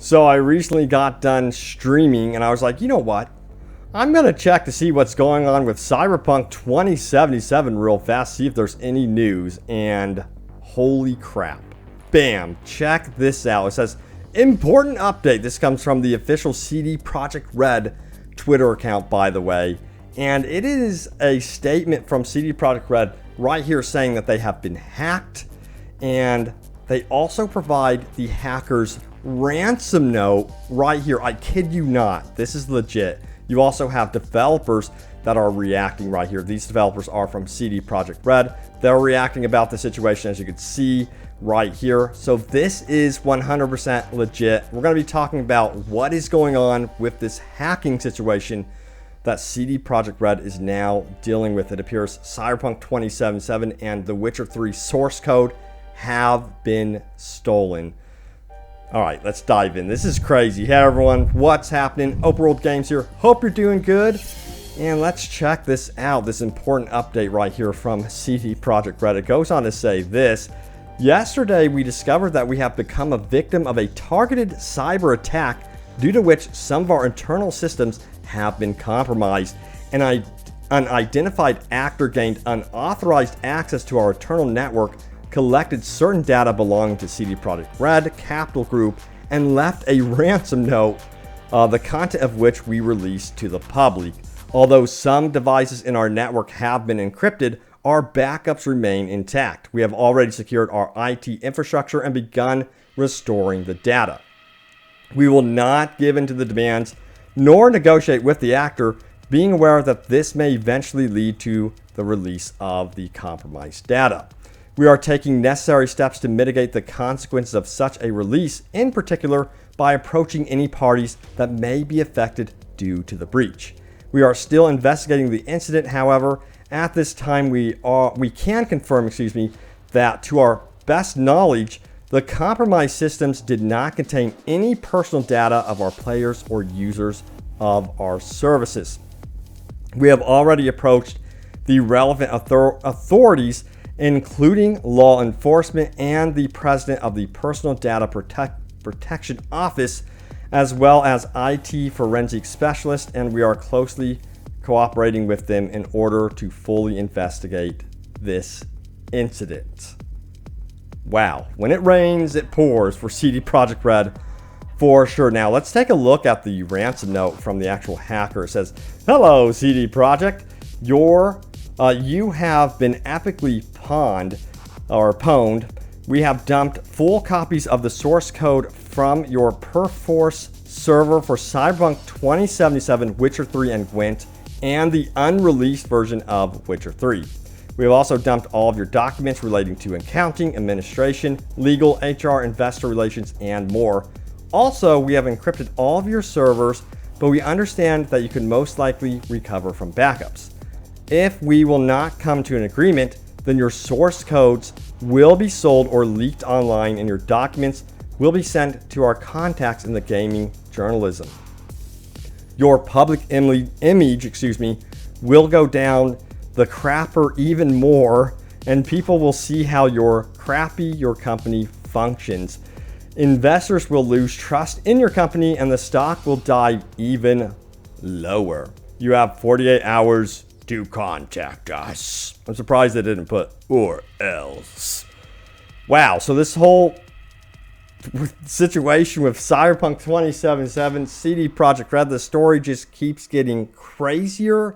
So I recently got done streaming and I was like, you know what? I'm going to check to see what's going on with Cyberpunk 2077 real fast, see if there's any news. And holy crap. Bam, check this out. It says, important update. This comes from the official CD Projekt RED Twitter account, by the way. And it is a statement from CD Projekt RED right here saying that they have been hacked. And they also provide the hackers' ransom note right here. I kid you not. This is legit. You also have developers that are reacting right here. These developers are from CD Projekt RED. They're reacting about the situation, as you can see right here. So this is 100% legit. We're going to be talking about what is going on with this hacking situation that CD Projekt RED is now dealing with. It appears Cyberpunk 2077 and The Witcher 3 source code have been stolen. All right, let's dive in. This is crazy. Hey everyone, what's happening? Open World Games here. Hope you're doing good. And let's check this out, this important update right here from CD Projekt RED. It goes on to say this. Yesterday, we discovered that we have become a victim of a targeted cyber attack due to which some of our internal systems have been compromised. And an unidentified actor gained unauthorized access to our internal network, collected certain data belonging to CD Projekt RED Capital Group, and left a ransom note, the content of which we released to the public. Although some devices in our network have been encrypted, our backups remain intact. We have already secured our IT infrastructure and begun restoring the data. We will not give in to the demands nor negotiate with the actor, being aware that this may eventually lead to the release of the compromised data. We are taking necessary steps to mitigate the consequences of such a release, in particular by approaching any parties that may be affected due to the breach. We are still investigating the incident. However, at this time we can confirm, that to our best knowledge, the compromised systems did not contain any personal data of our players or users of our services. We have already approached the relevant authorities, including law enforcement and the president of the Personal Data Protection Office, as well as IT forensic specialists, and we are closely cooperating with them in order to fully investigate this incident. Wow, when it rains, it pours for CD Projekt RED for sure. Now, let's take a look at the ransom note from the actual hacker. It says, hello, CD Projekt. You have been epically pwned. We have dumped full copies of the source code from your Perforce server for Cyberpunk 2077, Witcher 3, and Gwent, and the unreleased version of Witcher 3. We have also dumped all of your documents relating to accounting, administration, legal, HR, investor relations, and more. Also, we have encrypted all of your servers, but we understand that you can most likely recover from backups. If we will not come to an agreement, then your source codes will be sold or leaked online, and your documents will be sent to our contacts in the gaming journalism. Your public image, will go down the crapper even more, and people will see how crappy your company functions. Investors will lose trust in your company, and the stock will dive even lower. You have 48 hours to contact us. I'm surprised they didn't put or else. Wow, so this whole situation with Cyberpunk 2077, CD Projekt RED, the story just keeps getting crazier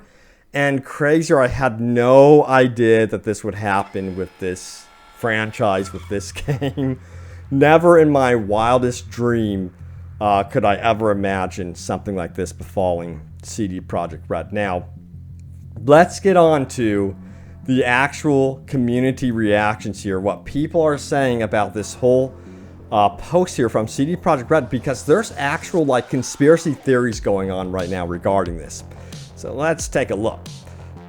and crazier. I had no idea that this would happen with this franchise, with this game. Never in my wildest dream could I ever imagine something like this befalling CD Projekt RED. Now, let's get on to the actual community reactions here, what people are saying about this whole post here from CD Projekt RED, because there's actual conspiracy theories going on right now regarding this. So let's take a look.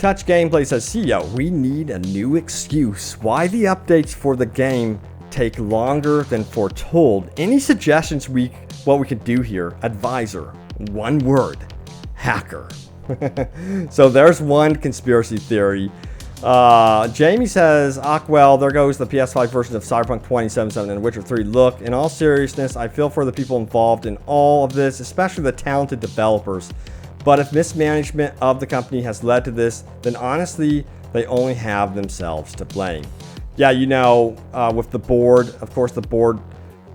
Touch Gameplay says, CEO, we need a new excuse. Why the updates for the game take longer than foretold? Any suggestions what we could do here? Advisor, one word, hacker. So there's one conspiracy theory. Jamie says, well, there goes the PS5 version of Cyberpunk 2077 and Witcher 3. Look, in all seriousness, I feel for the people involved in all of this, especially the talented developers. But if mismanagement of the company has led to this, then honestly, they only have themselves to blame. Yeah, you know, with the board, of course, the board,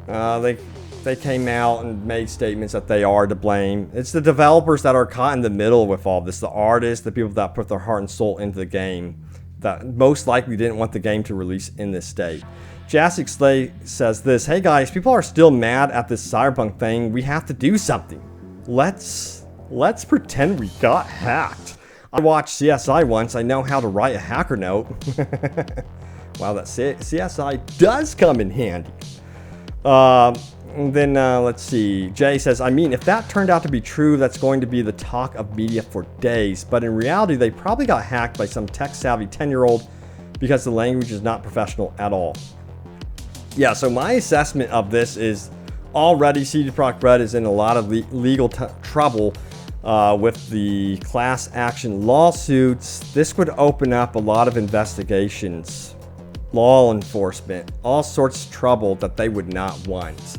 they came out and made statements that they are to blame. It's the developers that are caught in the middle with all this, the artists, the people that put their heart and soul into the game, that most likely didn't want the game to release in this state. Jasic Slay says this, hey guys, people are still mad at this Cyberpunk thing. We have to do something. Let's pretend we got hacked. I watched CSI once. I know how to write a hacker note. Wow, that CSI does come in handy. And then let's see. Jay says, I mean, if that turned out to be true, that's going to be the talk of media for days. But in reality, they probably got hacked by some tech-savvy 10-year-old because the language is not professional at all. Yeah, so my assessment of this is already CD Projekt RED is in a lot of legal trouble with the class action lawsuits. This would open up a lot of investigations, law enforcement, all sorts of trouble that they would not want.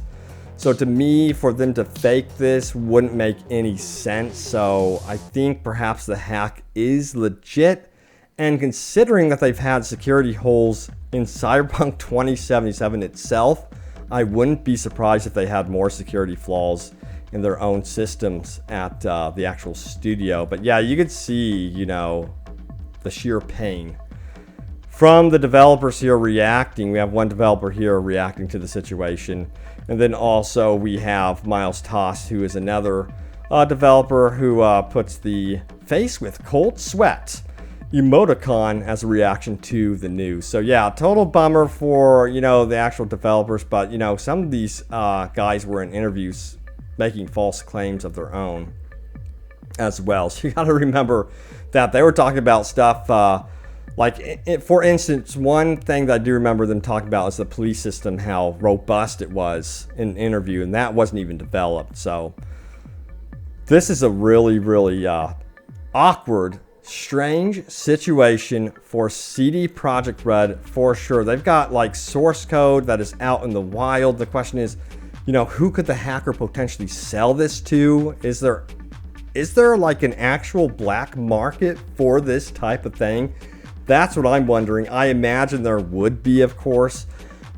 So to me, for them to fake this wouldn't make any sense. So I think perhaps the hack is legit. And considering that they've had security holes in Cyberpunk 2077 itself, I wouldn't be surprised if they had more security flaws in their own systems at the actual studio. But yeah, you could see, you know, the sheer pain from the developers here reacting. We have one developer here reacting to the situation. And then also we have Miles Toss, who is another developer who puts the face with cold sweat emoticon as a reaction to the news. So yeah, total bummer for, you know, the actual developers. But, you know, some of these guys were in interviews making false claims of their own as well. So you got to remember that they were talking about stuff for instance, one thing that I do remember them talking about is the police system, how robust it was in an interview, and that wasn't even developed. So this is a really, really awkward, strange situation for CD Projekt RED for sure. They've got like source code that is out in the wild. The question is, you know, who could the hacker potentially sell this to? Is there like an actual black market for this type of thing? That's what I'm wondering. I imagine there would be, of course.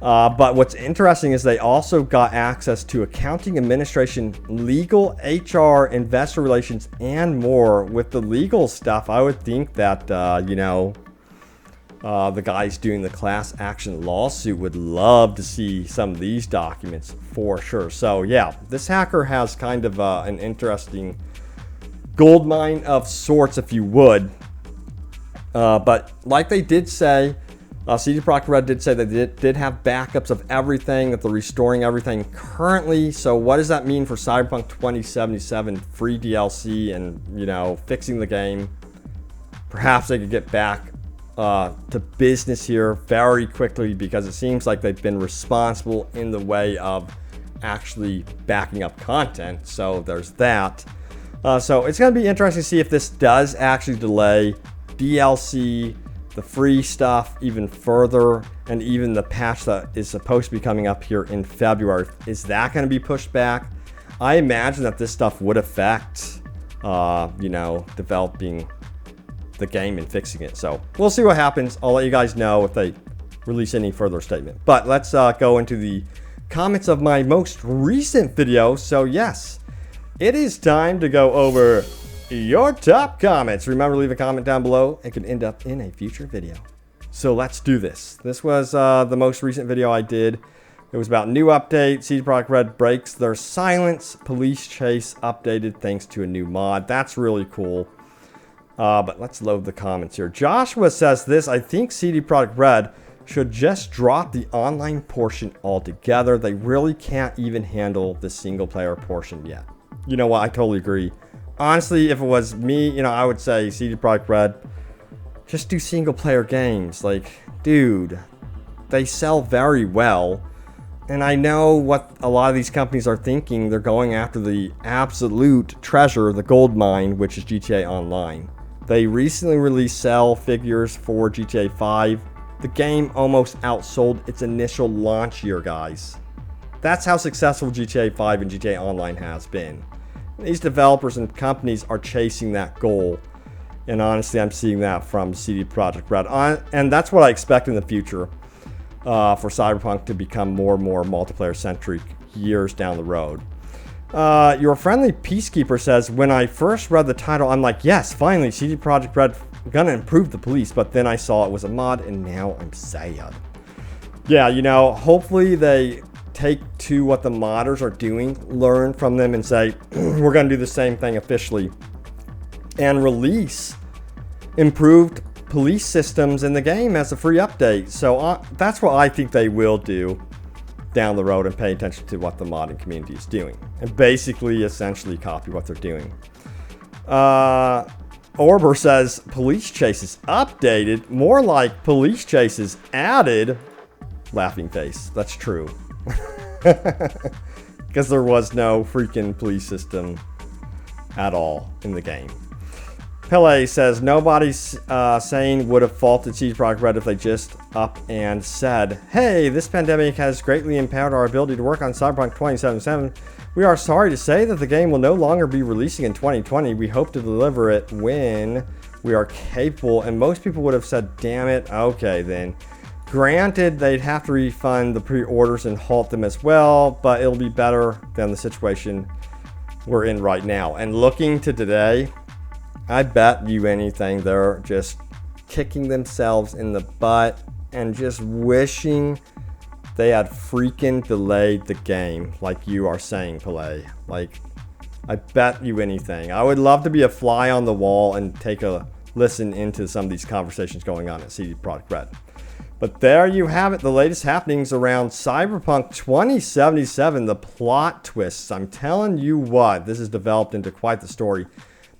But what's interesting is they also got access to accounting, administration, legal, HR, investor relations, and more. With the legal stuff, I would think that, the guys doing the class action lawsuit would love to see some of these documents for sure. So yeah, this hacker has kind of an interesting gold mine of sorts, if you would. But like they did say, CD Projekt RED did say they did have backups of everything, that they're restoring everything currently. So what does that mean for Cyberpunk 2077 free DLC and, you know, fixing the game? Perhaps they could get back to business here very quickly, because it seems like they've been responsible in the way of actually backing up content. So there's that. So it's going to be interesting to see if this does actually delay DLC, the free stuff even further, and even the patch that is supposed to be coming up here in February. Is that going to be pushed back? I imagine that this stuff would affect, developing the game and fixing it. So we'll see what happens. I'll let you guys know if they release any further statement. But let's go into the comments of my most recent video. So yes, it is time to go over your top comments. Remember to leave a comment down below. It could end up in a future video. So let's do this. This was the most recent video I did. It was about new update. CD Projekt RED breaks their silence. Police chase updated thanks to a new mod. That's really cool. But let's load the comments here. Joshua says this: I think CD Projekt RED should just drop the online portion altogether. They really can't even handle the single player portion yet. You know what? I totally agree. Honestly, if it was me, I would say CD Projekt RED, just do single player games. Like, dude, they sell very well. And I know what a lot of these companies are thinking. They're going after the absolute treasure, the gold mine, which is GTA Online. They recently released sale figures for GTA 5. The game almost outsold its initial launch year, guys. That's how successful GTA 5 and GTA Online has been. These developers and companies are chasing that goal. And honestly, I'm seeing that from CD Projekt RED. And that's what I expect in the future for Cyberpunk to become more and more multiplayer-centric years down the road. Your friendly Peacekeeper says, when I first read the title, I'm like, yes, finally, CD Projekt RED gonna improve the police. But then I saw it was a mod, and now I'm sad. Yeah, you know, hopefully they take to what the modders are doing, learn from them, and say, we're going to do the same thing officially, and release improved police systems in the game as a free update. So that's what I think they will do down the road, and pay attention to what the modding community is doing, and basically essentially copy what they're doing. Orber says, police chases updated, more like police chases added. Laughing face. That's true. Because there was no freaking police system at all in the game. Pele says, nobody's saying would have faulted CD Projekt RED if they just up and said, hey, this pandemic has greatly empowered our ability to work on Cyberpunk 2077. We are sorry to say that the game will no longer be releasing in 2020. We hope to deliver it when we are capable. And most people would have said, damn it, okay then. Granted, they'd have to refund the pre-orders and halt them as well, but it'll be better than the situation we're in right now. And looking to today, I bet you anything they're just kicking themselves in the butt and just wishing they had freaking delayed the game, like you are saying, Pele. Like, I bet you anything. I would love to be a fly on the wall and take a listen into some of these conversations going on at CD Projekt RED. But there you have it, the latest happenings around Cyberpunk 2077, the plot twists. I'm telling you what, this has developed into quite the story.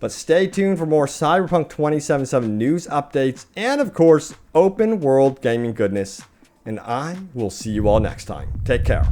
But stay tuned for more Cyberpunk 2077 news updates and, of course, open world gaming goodness. And I will see you all next time. Take care.